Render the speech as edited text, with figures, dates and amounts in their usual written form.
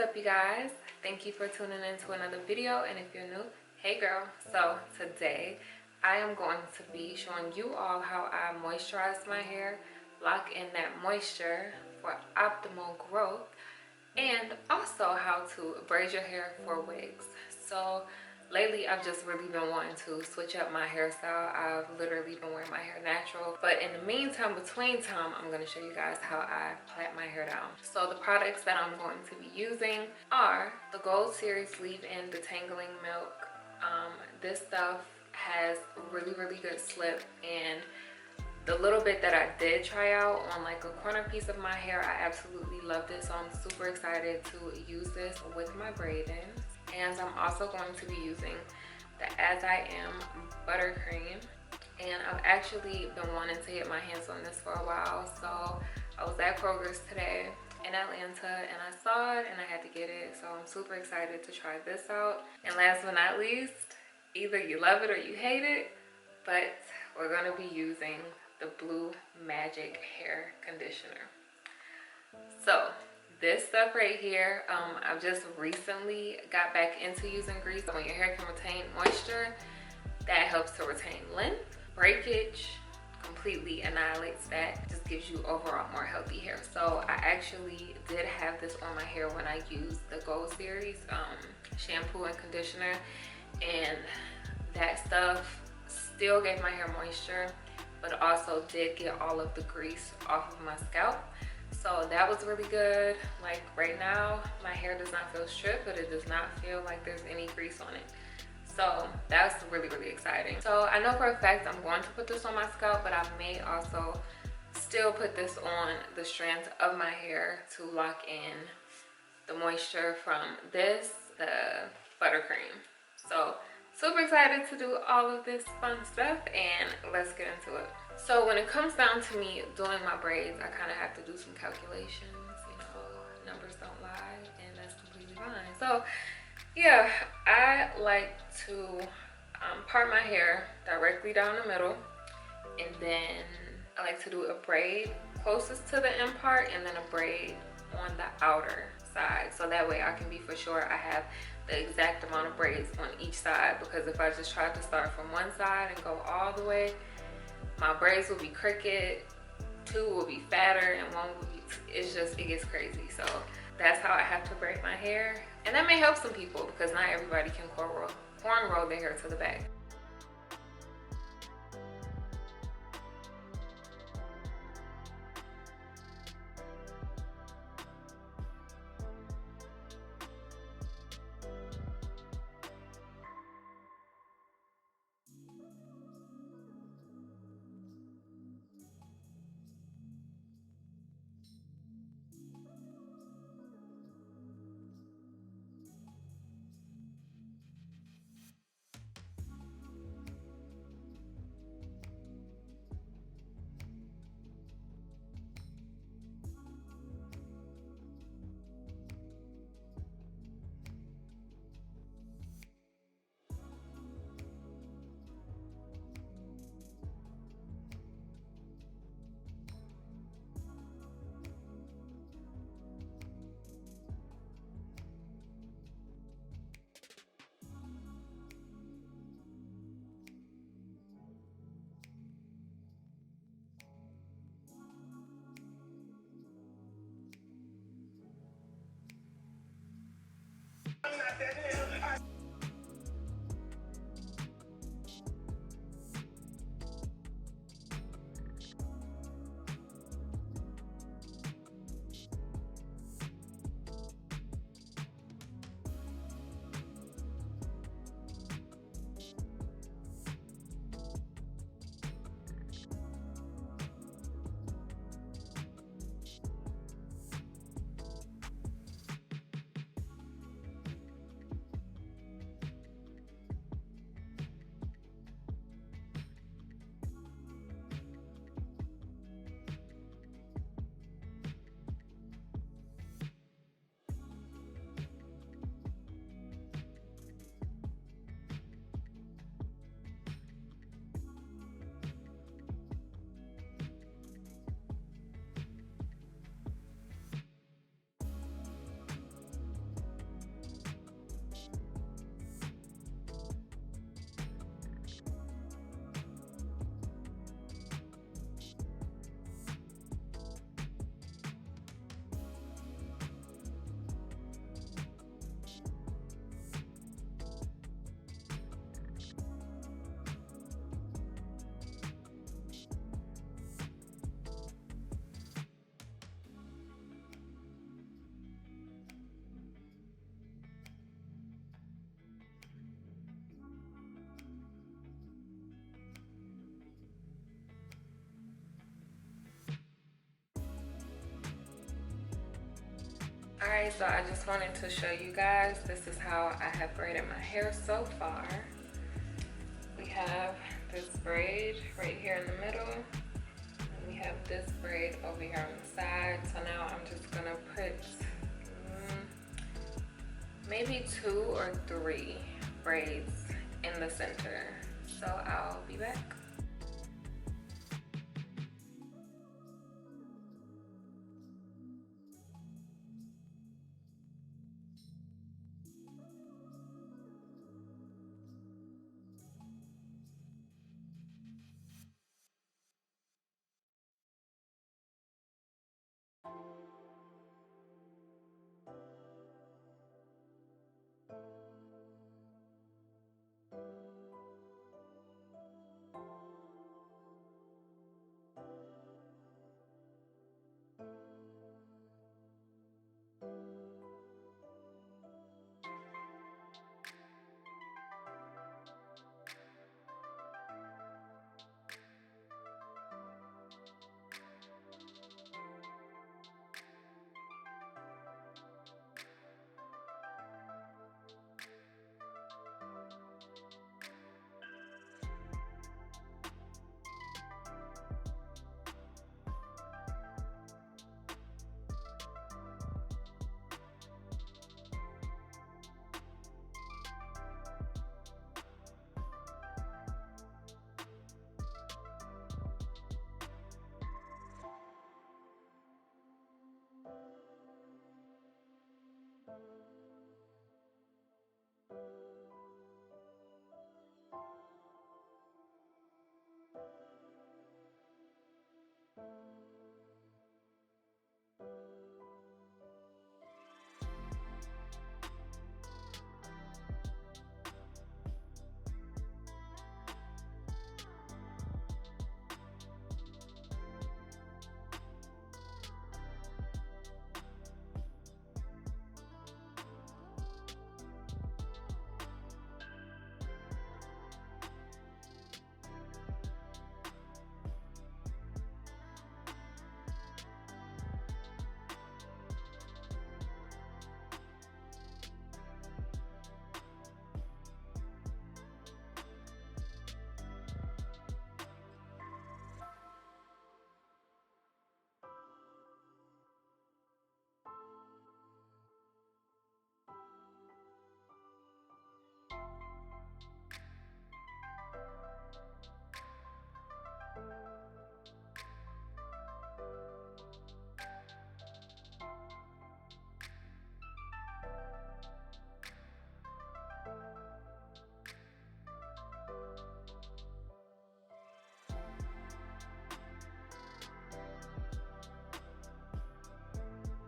up, you guys? Thank you for tuning in to another video, and if you're new, hey girl. So today I am going to be showing you all how I moisturize my hair, lock in that moisture for optimal growth, and also how to braid your hair for wigs. So lately I've just really been wanting to switch up my hairstyle. I've literally been wearing my hair natural, but in the meantime, between time, I'm going to show you guys how I plait my hair down. So the products that I'm going to be using are the Gold Series Leave-In Detangling Milk. This stuff has really good slip, and the little bit that I did try out on like a corner piece of my hair, I absolutely love this. So I'm super excited to use this with my braiding. And I'm also going to be using the As I Am buttercream, and I've actually been wanting to get my hands on this for a while. So I was at Kroger's today in Atlanta and I saw it and I had to get it. So I'm super excited to try this out. And last but not least, either you love it or you hate it, but we're going to be using the Blue Magic hair conditioner. So this stuff right here, I've just recently got back into using grease. So when your hair can retain moisture, that helps to retain length. Breakage completely annihilates that. Just gives you overall more healthy hair. So I actually did have this on my hair when I used the Gold Series shampoo and conditioner, and that stuff still gave my hair moisture, but also did get all of the grease off of my scalp. So that was really good. Like right now, my hair does not feel stripped, but it does not feel like there's any grease on it. So that's really exciting. So I know for a fact I'm going to put this on my scalp, but I may also still put this on the strands of my hair to lock in the moisture from this, the buttercream. So super excited to do all of this fun stuff, and let's get into it. So when it comes down to me doing my braids, I kind of have to do some calculations. You know, numbers don't lie, and that's completely fine. So yeah, I like to part my hair directly down the middle, and then I like to do a braid closest to the end part and then a braid on the outer side, so that way I can be for sure I have the exact amount of braids on each side. Because if I just try to start from one side and go all the way, my braids will be crooked, two will be fatter, and one will be, it gets crazy. So that's how I have to braid my hair. And that may help some people because not everybody can cornrow their hair to the back. Alright, so I just wanted to show you guys, this is how I have braided my hair so far. We have this braid right here in the middle. And we have this braid over here on the side. So now I'm just gonna put maybe 2 or 3 braids in the center. So I'll be back.